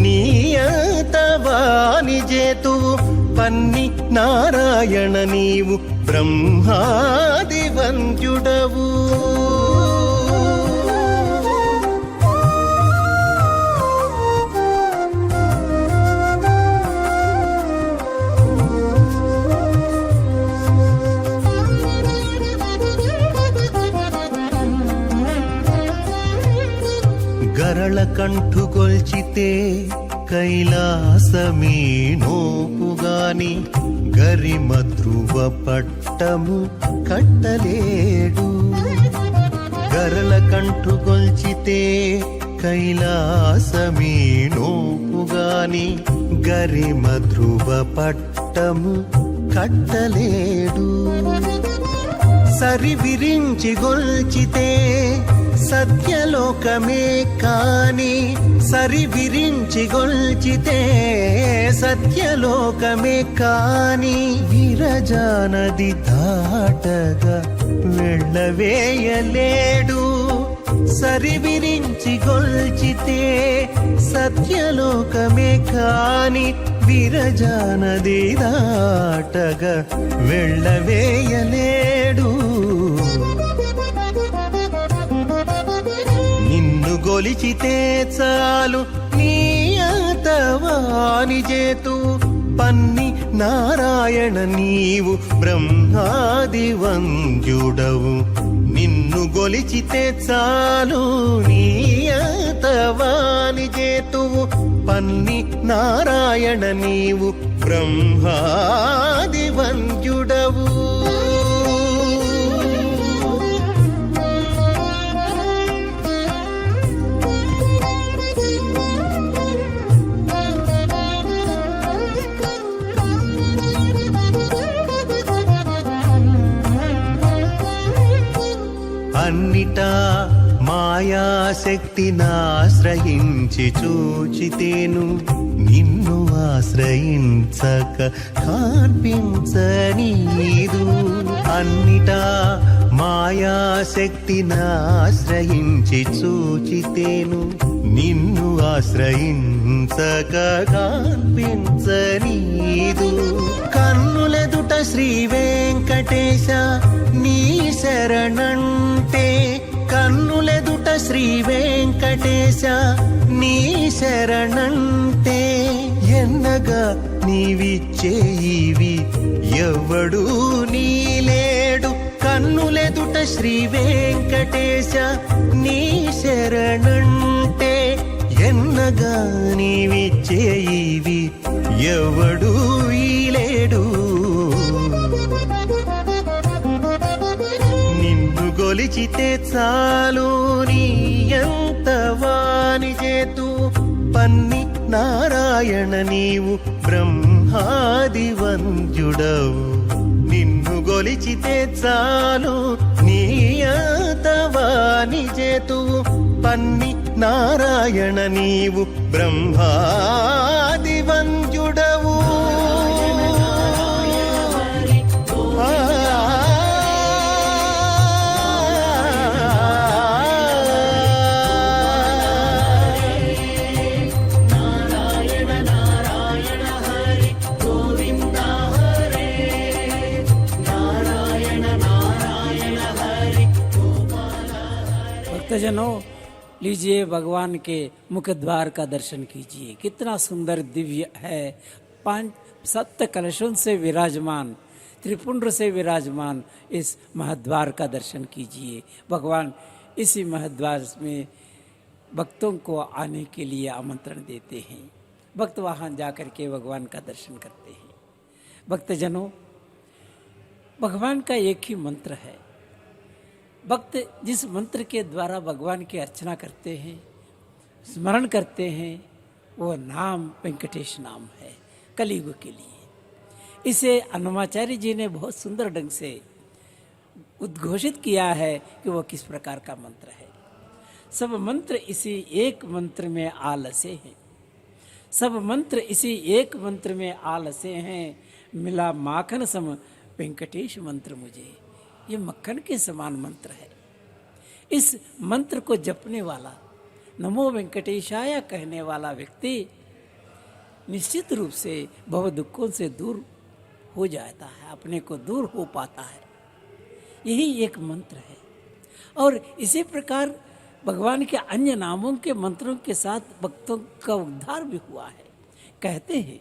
నీయంత వాని చేతువు పన్ని నారాయణ నీవు బ్రహ్మాది వంద్యుడవు. గరళ కంఠుకొల్చితే కైలాసమీ నోపుగాని గరిమ ధ్రువ పట్టము కట్టలేడు. గరళ కంఠుకొల్చితే కైలాసమీ నోపుగాని గరిమ ధ్రువ పట్టము కట్టలేడు. సరి విరించి గొల్చితే సత్యలోకమే కాని సరి విరించి గొల్చితే సత్యలోకమే కాని విరజానది దాటగా వెళ్ళవేయలేడు. సరి విరించి గొల్చితే సత్యలోకమే కాని విరజానది దాటగా వెళ్ళవేయలేడు. నిన్ను గొలిచితే చాలు నీయతవాని చేతు పన్ని నారాయణ నీవు బ్రహ్మాది వంద్యుడవు. నిన్ను గొలిచితే చాలు నీయతవాని చేతువు పన్ని నారాయణ నీవు బ్రహ్మాది వంద్యుడవు. అన్నిటా మాయాశక్తినాశ్రయించి చూచితేను నిన్ను ఆశ్రయించక కార్పించనీదు. అన్నిటా మాయాశక్తినాశ్రయించి చూచితేను నిన్ను ఆశ్రయించక కార్పించనీదు. కన్నులెదుట శ్రీ వెంకటేశ నీ శరణంటే కన్నులెదుట శ్రీ వెంకటేశ నీ శరణంటే ఎన్నగా నీవిచ్చేయివి ఎవ్వడూ నీలేడు. కన్నులెదుట శ్రీ వెంకటేశ నీ శరణంటే ఎన్నగా నీవిచ్చేయివి ఎవ్వడూ ఈలేడు. నిన్ను గొలిచితే చాలు నీయంత వాని చేతు పన్ని నారాయణ నీవు బ్రహ్మాది వంద్యుడవు. నిన్ను గొలిచితే చాలు నీయంత వాని చేతు పన్ని నారాయణ నీవు బ్రహ్మాది వంద్యుడవు. भक्तजनों, लीजिए भगवान के मुख द्वार का दर्शन कीजिए। कितना सुंदर दिव्य है। 5 सप्त कलशों से विराजमान, त्रिपुंड से विराजमान इस महद्वार का दर्शन कीजिए। भगवान इसी महद्वार में भक्तों को आने के लिए आमंत्रण देते हैं। भक्त वहाँ जाकर के भगवान का दर्शन करते हैं। भक्तजनों, भगवान का एक ही मंत्र है। भक्त जिस मंत्र के द्वारा भगवान की अर्चना करते हैं, स्मरण करते हैं, वो नाम वेंकटेश नाम है। कलयुग के लिए। इसे अन्नमाचार्य जी ने बहुत सुंदर ढंग से उद्घोषित किया है कि वह किस प्रकार का मंत्र है। सब मंत्र इसी एक मंत्र में आलसे हैं, सब मंत्र इसी एक मंत्र में आलसे हैं, मिला माखन सम वेंकटेश मंत्र मुझे। ये मक्खन के समान मंत्र है। इस मंत्र को जपने वाला, नमो वेंकटेशाय कहने वाला व्यक्ति निश्चित रूप से भव दुखों से दूर हो जाता है, अपने को दूर हो पाता है। यही एक मंत्र है। और इसी प्रकार भगवान के अन्य नामों के मंत्रों के साथ भक्तों का उद्धार भी हुआ है। कहते हैं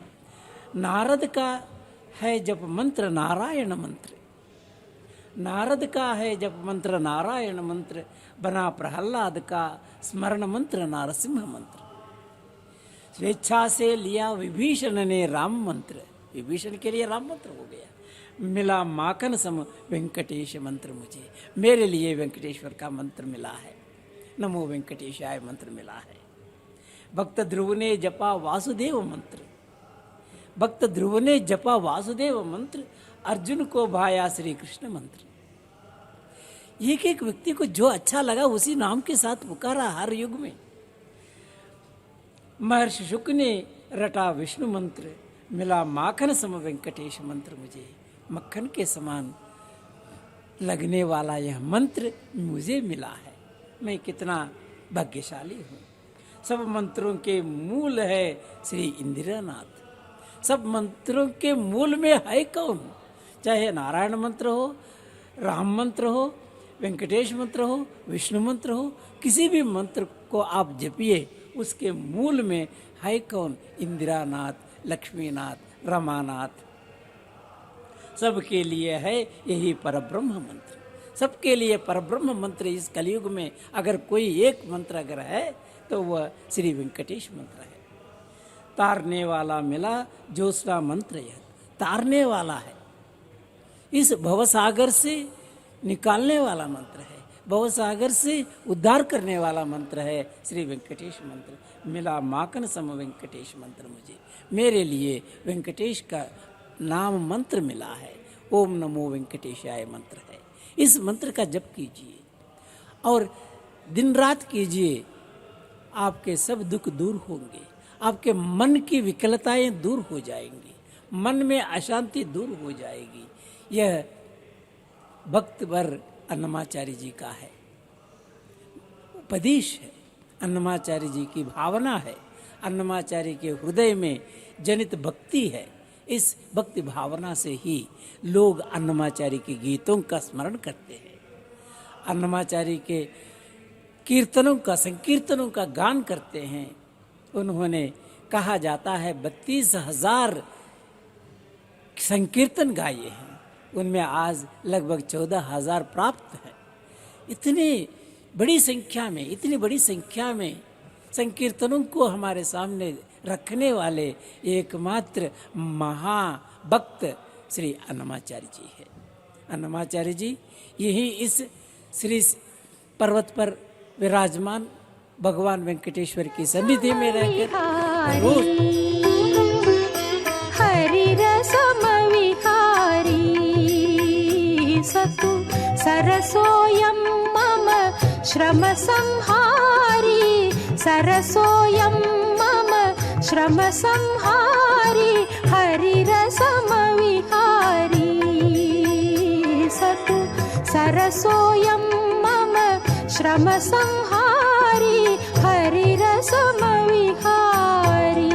नारद का है जप मंत्र नारायण मंत्र, नारद का है जप मंत्र नारायण मंत्र, बना प्रहलाद का स्मरण मंत्र नारसिंह मंत्र। स्वेच्छा से लिया विभीषण ने राम मंत्र, विभीषण के लिए राम मंत्र हो गया। मिला माखन सम वेंकटेश मंत्र मुझे, मेरे लिए वेंकटेश्वर का मंत्र मिला है, नमो वेंकटेशाय मंत्र मिला है। भक्त ध्रुव ने जपा वासुदेव मंत्र, भक्त ध्रुव ने जपा वासुदेव मंत्र, अर्जुन को भाया श्री कृष्ण मंत्र। एक एक व्यक्ति को जो अच्छा लगा उसी नाम के साथ पुकारा हर युग में। महर्षि शुक ने रटा विष्णु मंत्र, मिला माखन सम वेंकटेश मंत्र मुझे, मक्खन के समान लगने वाला यह मंत्र मुझे मिला है। मैं कितना भाग्यशाली हूँ। सब मंत्रों के मूल है श्री इंदिरानाथ। सब मंत्रों के मूल में है कौन? चाहे नारायण मंत्र हो, राम मंत्र हो, वेंकटेश मंत्र हो, विष्णु मंत्र हो, किसी भी मंत्र को आप जपिए, उसके मूल में है कौन? इंदिरानाथ, लक्ष्मीनाथ, रमानाथ। सबके लिए है यही परब्रह्म मंत्र। सबके लिए परब्रह्म मंत्र इस कलयुग में अगर कोई एक मंत्र अगर है तो वह श्री वेंकटेश मंत्र है। तारने वाला मिला ज्योत्सना मंत्र, यह तारने वाला है, इस भवसागर से निकालने वाला मंत्र है, भवसागर से उद्धार करने वाला मंत्र है श्री वेंकटेश मंत्र। मिला माखन सम वेंकटेश मंत्र मुझे, मेरे लिए वेंकटेश का नाम मंत्र मिला है। ओम नमो वेंकटेशाय मंत्र है। इस मंत्र का जप कीजिए और दिन रात कीजिए, आपके सब दुख दूर होंगे, आपके मन की विकलताएं दूर हो जाएंगी, मन में अशांति दूर हो जाएगी। यह भक्त वर अन्नमाचार्य जी का है, उपदेश है, अन्नमाचार्य जी की भावना है, अन्नमाचार्य के हृदय में जनित भक्ति है। इस भक्ति भावना से ही लोग अन्नमाचार्य के गीतों का स्मरण करते हैं, अन्नमाचार्य के कीर्तनों का, संकीर्तनों का गान करते हैं। उन्होंने कहा जाता है 32,000 संकीर्तन गाए हैं, उनमें आज लगभग 14,000 प्राप्त हैं। इतनी बड़ी संख्या में संकीर्तनों को हमारे सामने रखने वाले एकमात्र महाभक्त श्री अन्नमाचार्य जी है। अन्नमाचार्य जी यही इस श्री पर्वत पर विराजमान भगवान वेंकटेश्वर की सन्निधि में रहकर रोज हरि रसम विहारी सतु सरसोयम मम श्रम संहारी, सरसोयम मम श्रम संहारी, हरि रसम विहारी सतु सरसोयम मम श्रम संहारी, हरि रसम विहारी।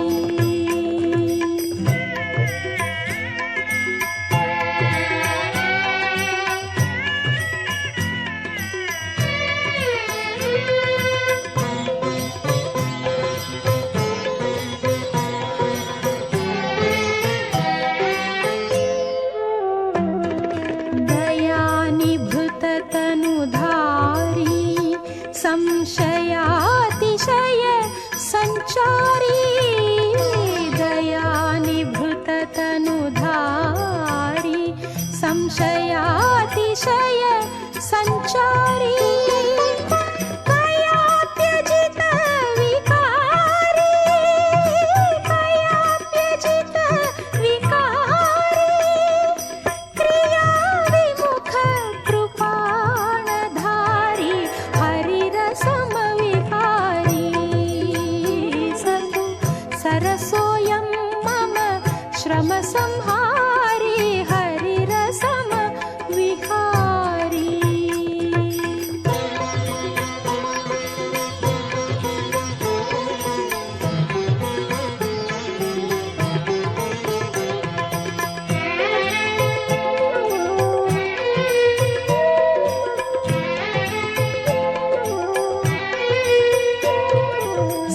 संशया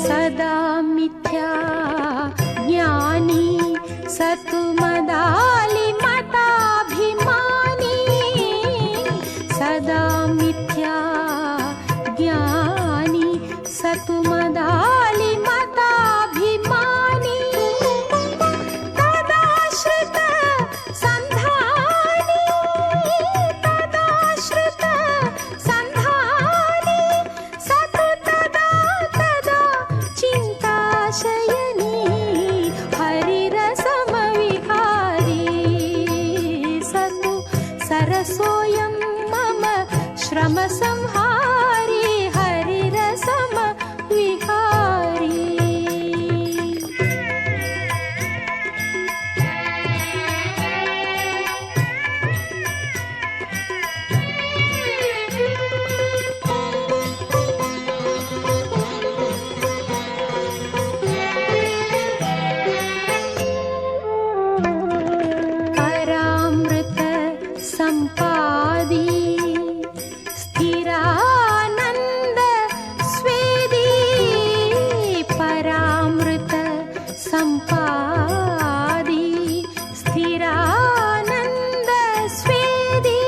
सदा मिथ्या ज्ञानी सतुमदाली मताभिमानी सदा मिथ्या ज्ञानी सतुमदाली मताभिमानी तदाश्रित संधानी तदाश्रित संधानी सतु तदा तदा चिन्ताशयनी हरिरसमविहारी सतु सरसोऽयं मम श्रमसंहारी हरिरसमविहारी। परामृत संपादी स्थिरानंद स्वेदी परामृत संपादी स्थिरानंद स्वेदी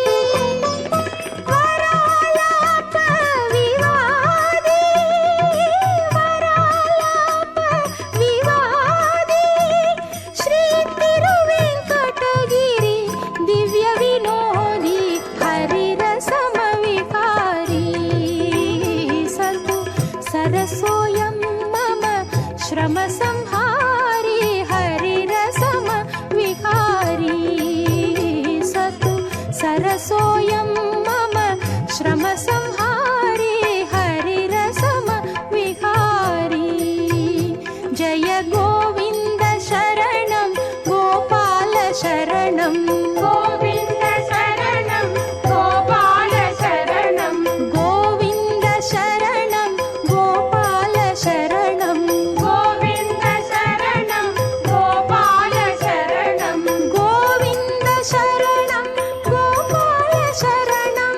वरालाप विवादी वरालाप विवादी श्री तिरुवेंकटगिरी दिव्य विनोदी हरिरसमविहारी सतु सरसोऽयं मम श्रमसंहारी हरिरसमविहारी सतु सरसोऽयं मम श्रमसंहारी हरिरसमविहारी। जय गोविन्द शरणं गोपाल शरणं गोविन्द शरणं गोपाल शरणं गोविन्द शरणं गोपाल शरणं गोविन्द शरणं गोपाल शरणं गोविन्द शरणं गोपाल शरणं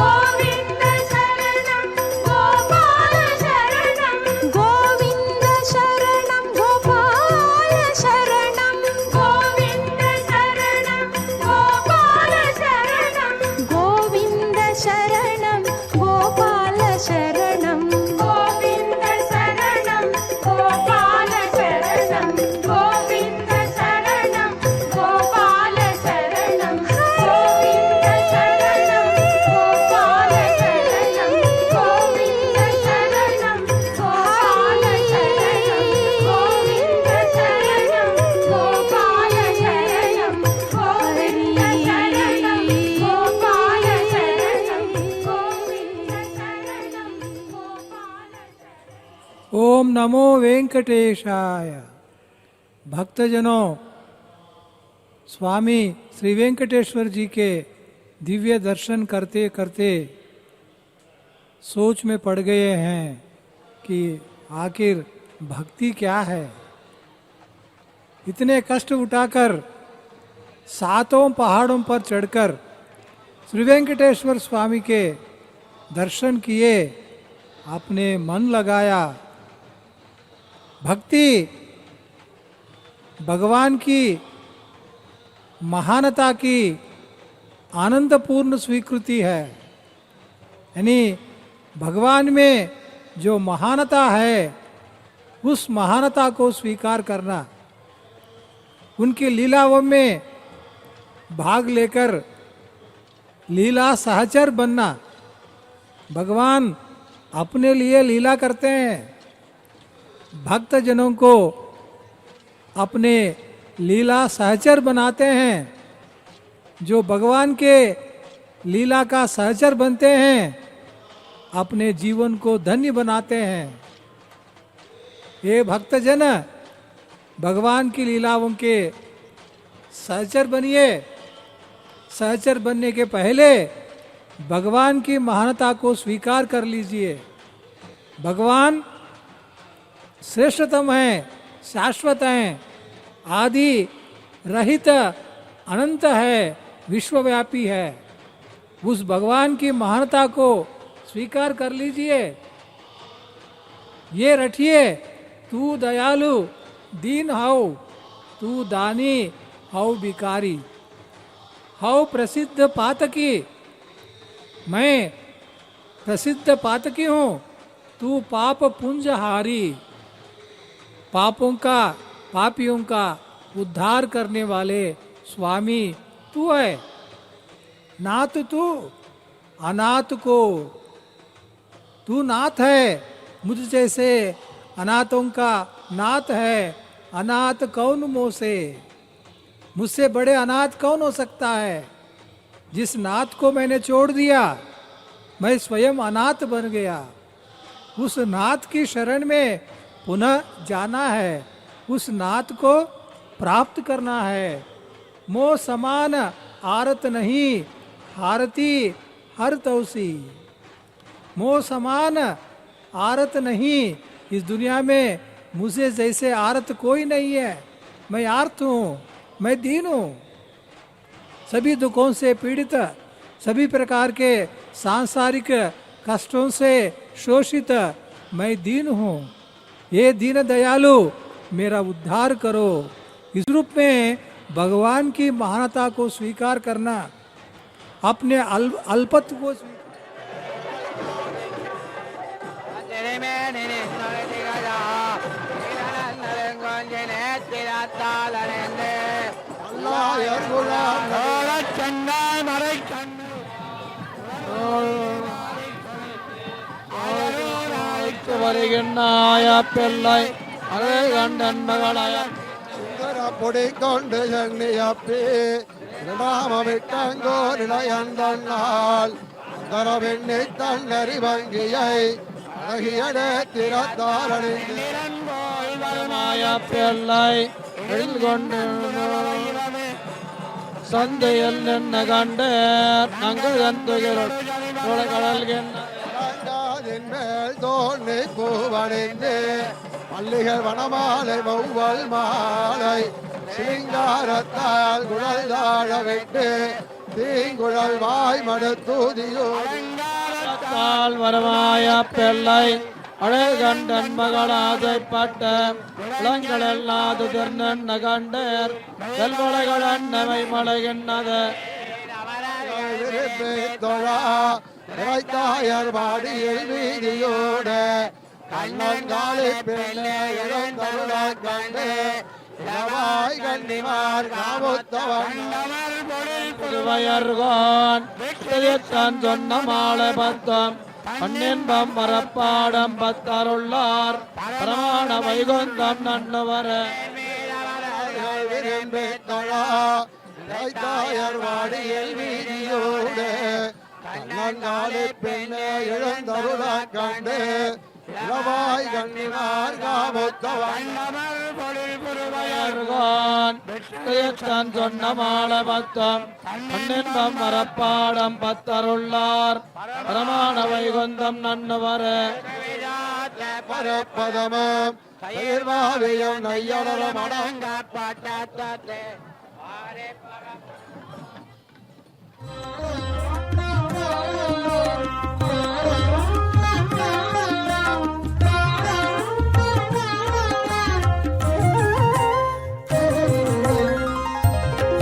गोविन्द शरणं गोपाल शरणं गोविन्द शरणं गोपाल शरणं गोविन्द शरणं गोपाल शरणं गोविन्द शरणं गोपाल शरणं गोविन्द शरणं गोपाल शरणं गोविन्द शरणं गोपाल शरणं गोविन्द शरणं गोपाल शरणं गोविन्द शरणं गोपाल शरणं गोविन्द शरणं गोपाल शरणं गोविन्द शरणं गोपाल शरणं गोविन्द शरणं गोपाल। ओम नमो वेंकटेशाय। भक्तजनों, स्वामी श्री वेंकटेश्वर जी के दिव्य दर्शन करते करते सोच में पड़ गए हैं कि आखिर भक्ति क्या है। इतने कष्ट उठाकर सातों पहाड़ों पर चढ़कर श्री वेंकटेश्वर स्वामी के दर्शन किए, अपने मन लगाया। भक्ति भगवान की महानता की आनंदपूर्ण स्वीकृति है। यानी भगवान में जो महानता है उस महानता को स्वीकार करना, उनकी लीलाओं में भाग लेकर लीला सहचर बनना। भगवान अपने लिए लीला करते हैं, भक्त जनों को अपने लीला सहचर बनाते हैं। जो भगवान के लीला का सहचर बनते हैं अपने जीवन को धन्य बनाते हैं। ये भक्तजन भगवान की लीलाओं के सहचर बनिए। सहचर बनने के पहले भगवान की महानता को स्वीकार कर लीजिए। भगवान श्रेष्ठतम है, शाश्वत हैं, आदि रहित अनंत है, विश्वव्यापी है। उस भगवान की महानता को स्वीकार कर लीजिए। ये रटिए तू दयालु दीन हौ, तू दानी हौ भिकारी, हौ प्रसिद्ध पातकी, मैं प्रसिद्ध पातकी हूँ, तू पाप पुंजहारी, पापों का पापियों का उद्धार करने वाले स्वामी तू है। नाथ तू अनाथ को, तू नाथ है, मुझ जैसे अनाथों का नाथ है। अनाथ कौन मोह से, मुझसे बड़े अनाथ कौन हो सकता है। जिस नाथ को मैंने छोड़ दिया, मैं स्वयं अनाथ बन गया। उस नाथ की शरण में पुनः जाना है, उस नाथ को प्राप्त करना है। मोह समान आरत नहीं, हारती हर तौसी। मोह समान आरत नहीं, इस दुनिया में मुझे जैसे आरत कोई नहीं है। मैं आर्त हूँ, मैं दीन हूँ, सभी दुखों से पीड़ित, सभी प्रकार के सांसारिक कष्टों से शोषित मैं दीन हूँ। ये दीन दयालु मेरा उद्धार करो। इस रूप में भगवान की महानता को स्वीकार करना, अपने अल्पत्व को வருகின்றாய பிள்ளை அழகு கண்டன் மகளாய பொடி கொண்டு சங்கியப்பே விட்டாங்கோ நிலையந்தாள் தரவெண்ணை தன்னறி வங்கியை அழகியட திறத்தாரணிய பிள்ளை கொண்டு சந்தையில் நின்ன கண்டு நங்கள் கடல்கின்ற மேல் தோணி பூவடைந்து மல்லிகள் வனமாலை வௌவல் மாலை சிங்காரத்தால் குழல் தாழ விட்டு தீங்குழல் வாய் மடுத்தூதியோல் வரமாய பிள்ளை அழகண்டன் மகளாதைப்பட்ட இளங்களெல்லாது திருநன்ன கண்டர் செல்வளைகள் அன்னமை மலைகின்றது தாயர் வாடியில் வீதியோட கண்ணங்காலை பெண்ணே இழந்தருள கண்டு இளவாய் கண்ணிமார் காமுத்தவன் திருவயர்கோன் தான் சொன்ன மாலை பத்தம் பன்னின்பம் மரப்பாடம் பத்தருள்ளார் பிரமாண வைகுந்தம் நன்னுவர தாயர் வாடியில் வீதியோட கண்ணங்காலை பெண்ணே இழந்தருள கண்டு இளவாய் கண்ணினார் காமுத்தவன் தான் சொன்ன மாலை பத்தம் பன்னின்பம் மரப்பாடம் பத்தருள்ளார் பிரமாண வைகுந்தம் நன்னுவர பரப்பதமும் பயிர்வாவியும் நையடரும் அடங்காப்பாட்டே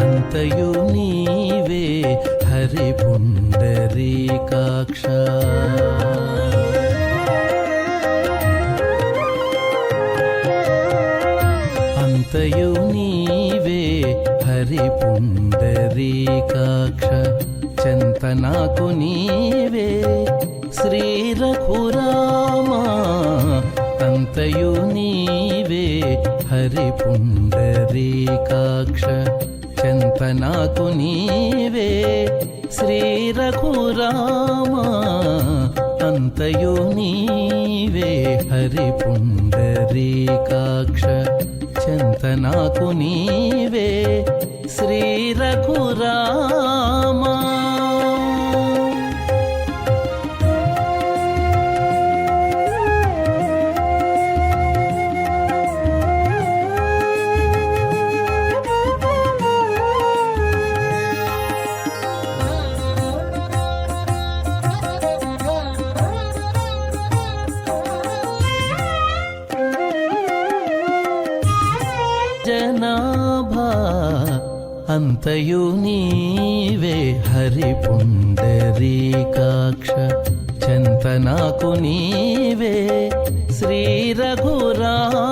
అంతయు నీవే హరి పుండరీకాక్ష అంతయు నీవే హరి పుండరీకాక్ష చింతనాకు నీవే శ్రీ రఘురామా అంతయు నీవే హరి పుండరీకాక్ష చింతనాకు నీవే శ్రీ రఘురామా అంతయు నీవే హరి పుండరీకాక్ష చింతనాకు నీవే శ్రీ రఘురామా జనాభా అంతయు నీవే హరి పుండరీకాక్ష చెంత నాకు నీవే శ్రీ రఘురామ